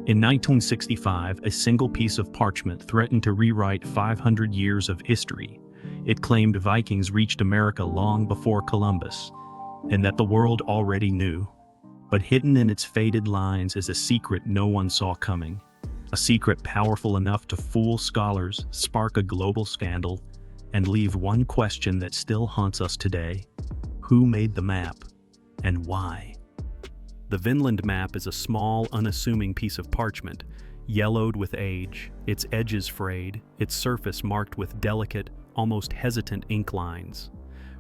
In 1965, a single piece of parchment threatened to rewrite 500 years of history. It claimed Vikings reached America long before Columbus, and that the world already knew. But hidden in its faded lines is a secret no one saw coming. A secret powerful enough to fool scholars, spark a global scandal, and leave one question that still haunts us today. Who made the map, and why? The Vinland Map is a small, unassuming piece of parchment, yellowed with age, its edges frayed, its surface marked with delicate, almost hesitant ink lines.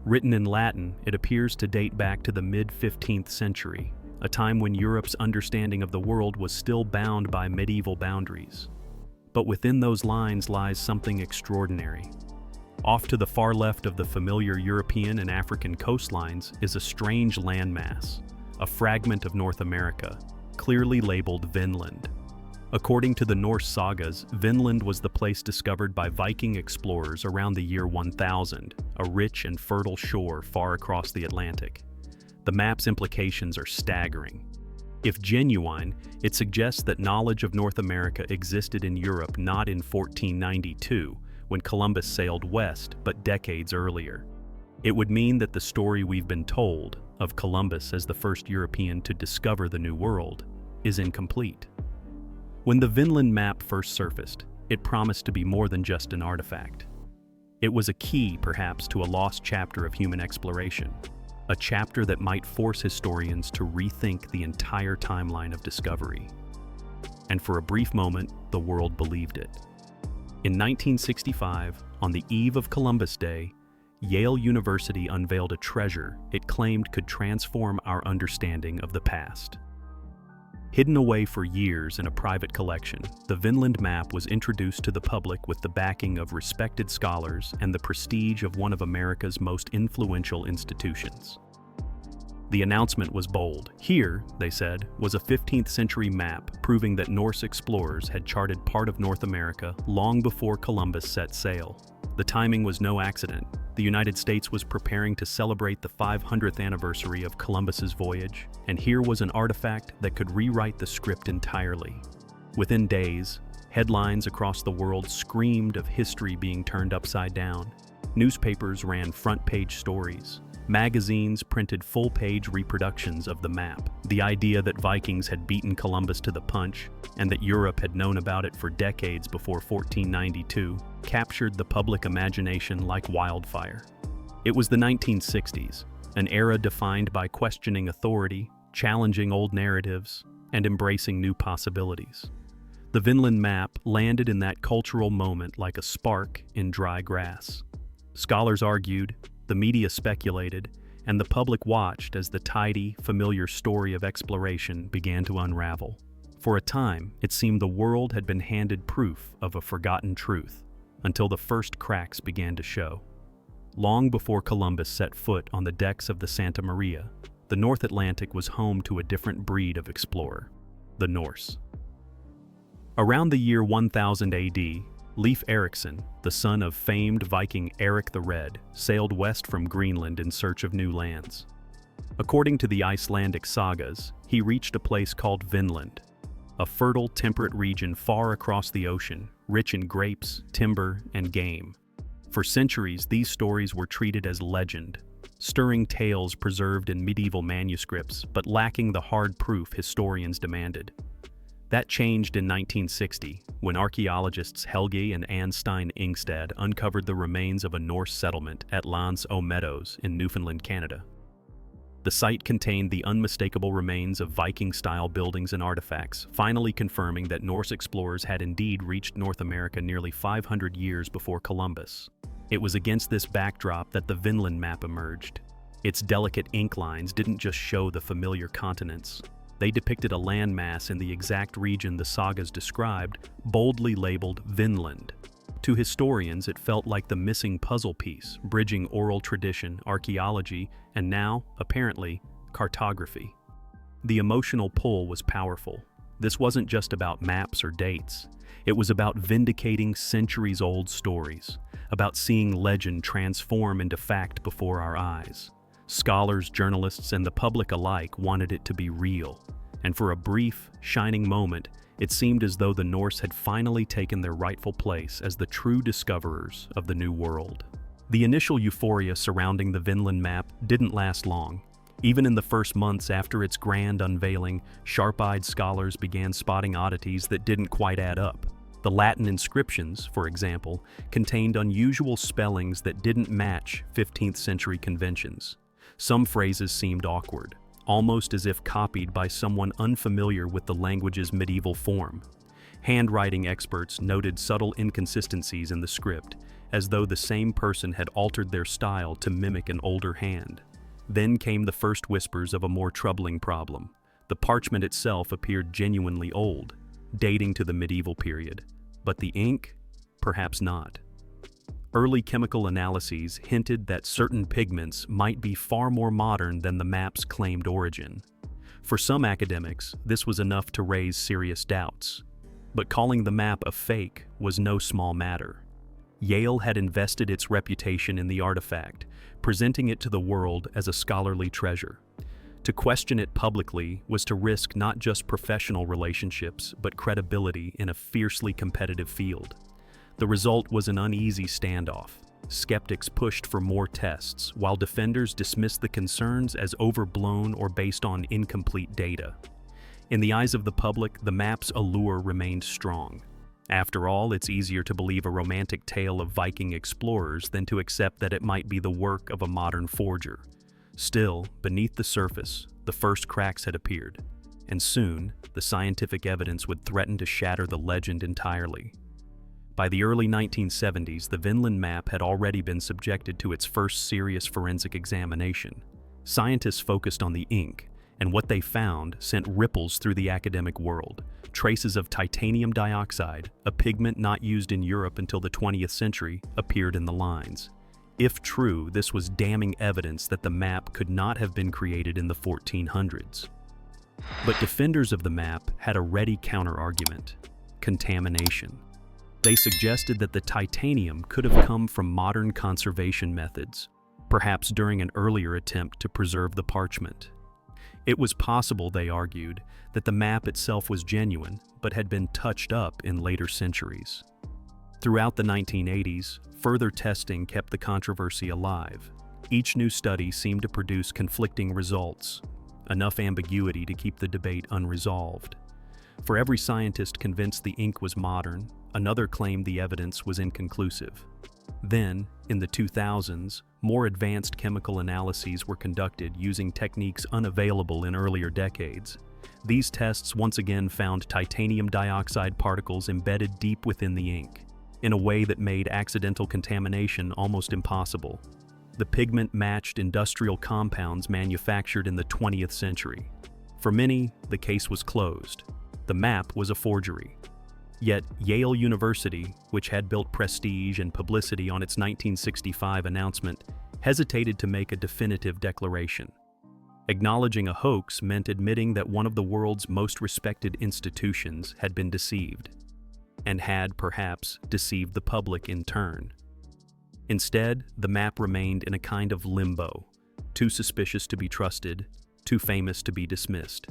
Written in Latin, it appears to date back to the mid-15th century, a time when Europe's understanding of the world was still bound by medieval boundaries. But within those lines lies something extraordinary. Off to the far left of the familiar European and African coastlines is a strange landmass, a fragment of North America, clearly labeled Vinland. According to the Norse sagas, Vinland was the place discovered by Viking explorers around the year 1000, a rich and fertile shore far across the Atlantic. The map's implications are staggering. If genuine, it suggests that knowledge of North America existed in Europe not in 1492, when Columbus sailed west, but decades earlier. It would mean that the story we've been told, of Columbus as the first European to discover the New World, is incomplete. When the Vinland map first surfaced, it promised to be more than just an artifact. It was a key, perhaps, to a lost chapter of human exploration, a chapter that might force historians to rethink the entire timeline of discovery. And for a brief moment, the world believed it. In 1965, on the eve of Columbus Day, Yale University unveiled a treasure it claimed could transform our understanding of the past. Hidden away for years in a private collection, the Vinland Map was introduced to the public with the backing of respected scholars and the prestige of one of America's most influential institutions. The announcement was bold. Here, they said, was a 15th century map proving that Norse explorers had charted part of North America long before Columbus set sail. The timing was no accident. The United States was preparing to celebrate the 500th anniversary of Columbus's voyage, and here was an artifact that could rewrite the script entirely. Within days, headlines across the world screamed of history being turned upside down. Newspapers ran front-page stories. Magazines printed full-page reproductions of the map. The idea that Vikings had beaten Columbus to the punch, and that Europe had known about it for decades before 1492, captured the public imagination like wildfire. It was the 1960s, an era defined by questioning authority, challenging old narratives, and embracing new possibilities. The Vinland Map landed in that cultural moment like a spark in dry grass. Scholars argued, the media speculated, and the public watched as the tidy, familiar story of exploration began to unravel. For a time, it seemed the world had been handed proof of a forgotten truth, until the first cracks began to show. Long before Columbus set foot on the decks of the Santa Maria, the North Atlantic was home to a different breed of explorer, the Norse. Around the year 1000 AD, Leif Erikson, the son of famed Viking Eric the Red, sailed west from Greenland in search of new lands. According to the Icelandic sagas, he reached a place called Vinland, a fertile, temperate region far across the ocean, rich in grapes, timber, and game. For centuries, these stories were treated as legend, stirring tales preserved in medieval manuscripts but lacking the hard proof historians demanded. That changed in 1960, when archaeologists Helge and Anne Stein Ingstad uncovered the remains of a Norse settlement at L'Anse aux Meadows in Newfoundland, Canada. The site contained the unmistakable remains of Viking-style buildings and artifacts, finally confirming that Norse explorers had indeed reached North America nearly 500 years before Columbus. It was against this backdrop that the Vinland Map emerged. Its delicate ink lines didn't just show the familiar continents. They depicted a landmass in the exact region the sagas described, boldly labeled Vinland. To historians, it felt like the missing puzzle piece, bridging oral tradition, archaeology, and now, apparently, cartography. The emotional pull was powerful. This wasn't just about maps or dates. It was about vindicating centuries-old stories, about seeing legend transform into fact before our eyes. Scholars, journalists, and the public alike wanted it to be real, and for a brief, shining moment, It seemed as though the Norse had finally taken their rightful place as the true discoverers of the New World. The initial euphoria surrounding the Vinland map didn't last long. Even in the first months after its grand unveiling, sharp-eyed scholars began spotting oddities that didn't quite add up. The Latin inscriptions, for example, contained unusual spellings that didn't match 15th century conventions. Some phrases seemed awkward, almost as if copied by someone unfamiliar with the language's medieval form. Handwriting experts noted subtle inconsistencies in the script, as though the same person had altered their style to mimic an older hand. Then came the first whispers of a more troubling problem. The parchment itself appeared genuinely old, dating to the medieval period. But the ink? Perhaps not. Early chemical analyses hinted that certain pigments might be far more modern than the map's claimed origin. For some academics, this was enough to raise serious doubts. But calling the map a fake was no small matter. Yale had invested its reputation in the artifact, presenting it to the world as a scholarly treasure. To question it publicly was to risk not just professional relationships, but credibility in a fiercely competitive field. The result was an uneasy standoff. Skeptics pushed for more tests, while defenders dismissed the concerns as overblown or based on incomplete data. In the eyes of the public, the map's allure remained strong. After all, it's easier to believe a romantic tale of Viking explorers than to accept that it might be the work of a modern forger. Still, beneath the surface, the first cracks had appeared, and soon, the scientific evidence would threaten to shatter the legend entirely. By the early 1970s, the Vinland map had already been subjected to its first serious forensic examination. Scientists focused on the ink, and what they found sent ripples through the academic world. Traces of titanium dioxide, a pigment not used in Europe until the 20th century, appeared in the lines. If true, this was damning evidence that the map could not have been created in the 1400s. But defenders of the map had a ready counter-argument: contamination. They suggested that the titanium could have come from modern conservation methods, perhaps during an earlier attempt to preserve the parchment. It was possible, they argued, that the map itself was genuine, but had been touched up in later centuries. Throughout the 1980s, further testing kept the controversy alive. Each new study seemed to produce conflicting results, enough ambiguity to keep the debate unresolved. For every scientist convinced the ink was modern, another claimed the evidence was inconclusive. Then, in the 2000s, more advanced chemical analyses were conducted using techniques unavailable in earlier decades. These tests once again found titanium dioxide particles embedded deep within the ink, in a way that made accidental contamination almost impossible. The pigment matched industrial compounds manufactured in the 20th century. For many, the case was closed. The map was a forgery. Yet Yale University, which had built prestige and publicity on its 1965 announcement, hesitated to make a definitive declaration. Acknowledging a hoax meant admitting that one of the world's most respected institutions had been deceived, and had, perhaps, deceived the public in turn. Instead, the map remained in a kind of limbo, too suspicious to be trusted, too famous to be dismissed.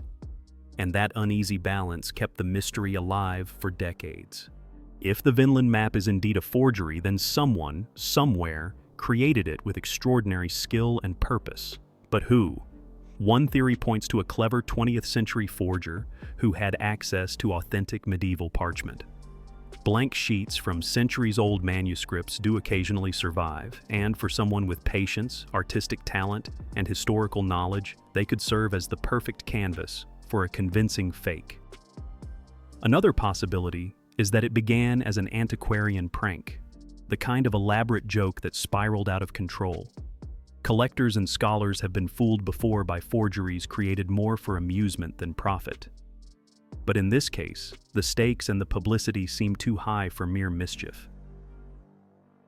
And that uneasy balance kept the mystery alive for decades. If the Vinland map is indeed a forgery, then someone, somewhere, created it with extraordinary skill and purpose. But who? One theory points to a clever 20th century forger who had access to authentic medieval parchment. Blank sheets from centuries-old manuscripts do occasionally survive, and for someone with patience, artistic talent, and historical knowledge, they could serve as the perfect canvas for a convincing fake. Another possibility is that it began as an antiquarian prank, the kind of elaborate joke that spiraled out of control. Collectors and scholars have been fooled before by forgeries created more for amusement than profit. But in this case, the stakes and the publicity seem too high for mere mischief.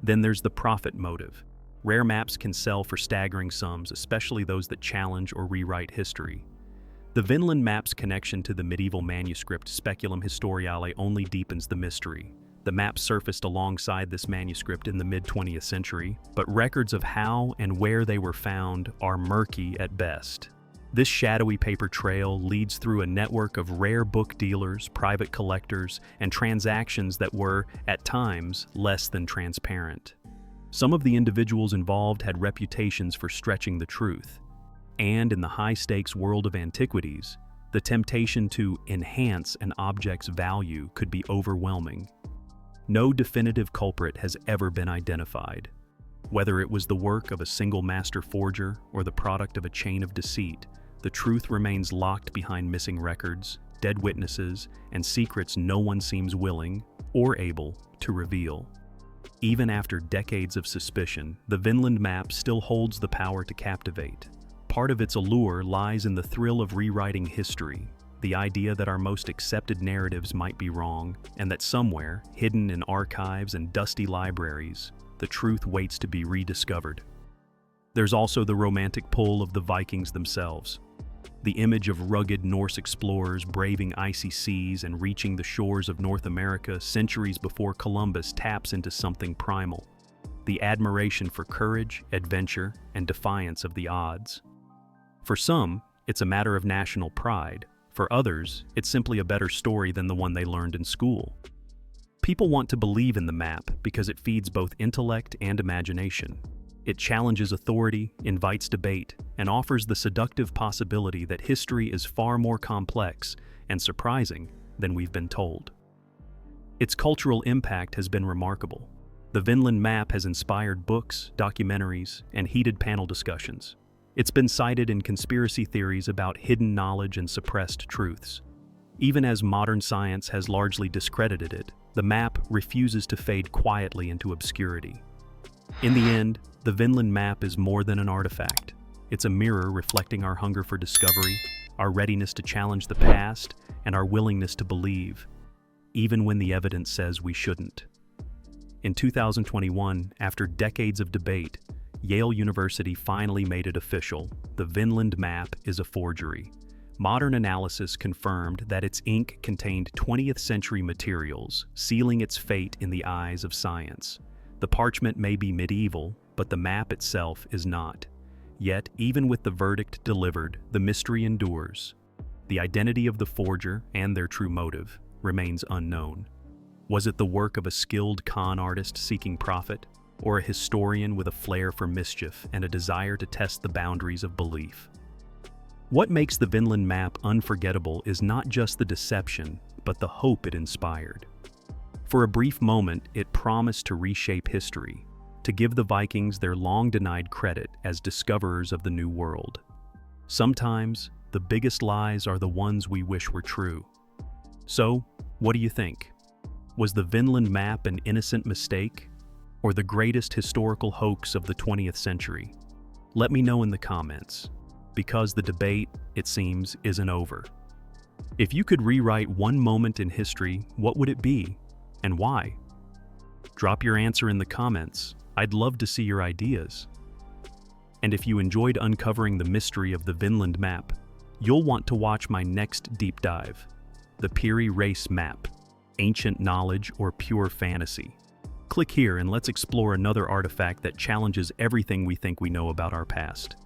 Then there's the profit motive. Rare maps can sell for staggering sums, especially those that challenge or rewrite history. The Vinland map's connection to the medieval manuscript Speculum Historiale only deepens the mystery. The map surfaced alongside this manuscript in the mid-20th century, but records of how and where they were found are murky at best. This shadowy paper trail leads through a network of rare book dealers, private collectors, and transactions that were, at times, less than transparent. Some of the individuals involved had reputations for stretching the truth, and in the high-stakes world of antiquities, the temptation to enhance an object's value could be overwhelming. No definitive culprit has ever been identified. Whether it was the work of a single master forger or the product of a chain of deceit, the truth remains locked behind missing records, dead witnesses, and secrets no one seems willing or able to reveal. Even after decades of suspicion, the Vinland Map still holds the power to captivate. Part of its allure lies in the thrill of rewriting history, the idea that our most accepted narratives might be wrong, and that somewhere, hidden in archives and dusty libraries, the truth waits to be rediscovered. There's also the romantic pull of the Vikings themselves. The image of rugged Norse explorers braving icy seas and reaching the shores of North America centuries before Columbus taps into something primal. The admiration for courage, adventure, and defiance of the odds. For some, it's a matter of national pride. For others, it's simply a better story than the one they learned in school. People want to believe in the map because it feeds both intellect and imagination. It challenges authority, invites debate, and offers the seductive possibility that history is far more complex and surprising than we've been told. Its cultural impact has been remarkable. The Vinland Map has inspired books, documentaries, and heated panel discussions. It's been cited in conspiracy theories about hidden knowledge and suppressed truths. Even as modern science has largely discredited it, the map refuses to fade quietly into obscurity. In the end, the Vinland Map is more than an artifact. It's a mirror reflecting our hunger for discovery, our readiness to challenge the past, and our willingness to believe, even when the evidence says we shouldn't. In 2021, after decades of debate, Yale University finally made it official. The Vinland Map is a forgery. Modern analysis confirmed that its ink contained 20th century materials, sealing its fate in the eyes of science. The parchment may be medieval, but the map itself is not. Yet, even with the verdict delivered, the mystery endures. The identity of the forger and their true motive remains unknown. Was it the work of a skilled con artist seeking profit, or a historian with a flair for mischief and a desire to test the boundaries of belief? What makes the Vinland Map unforgettable is not just the deception, but the hope it inspired. For a brief moment, it promised to reshape history, to give the Vikings their long-denied credit as discoverers of the New World. Sometimes, the biggest lies are the ones we wish were true. So, what do you think? Was the Vinland Map an innocent mistake, or the greatest historical hoax of the 20th century? Let me know in the comments, because the debate, it seems, isn't over. If you could rewrite one moment in history, what would it be, and why? Drop your answer in the comments. I'd love to see your ideas. And if you enjoyed uncovering the mystery of the Vinland Map, you'll want to watch my next deep dive, the Piri Reis Map, Ancient Knowledge or Pure Fantasy. Click here and let's explore another artifact that challenges everything we think we know about our past.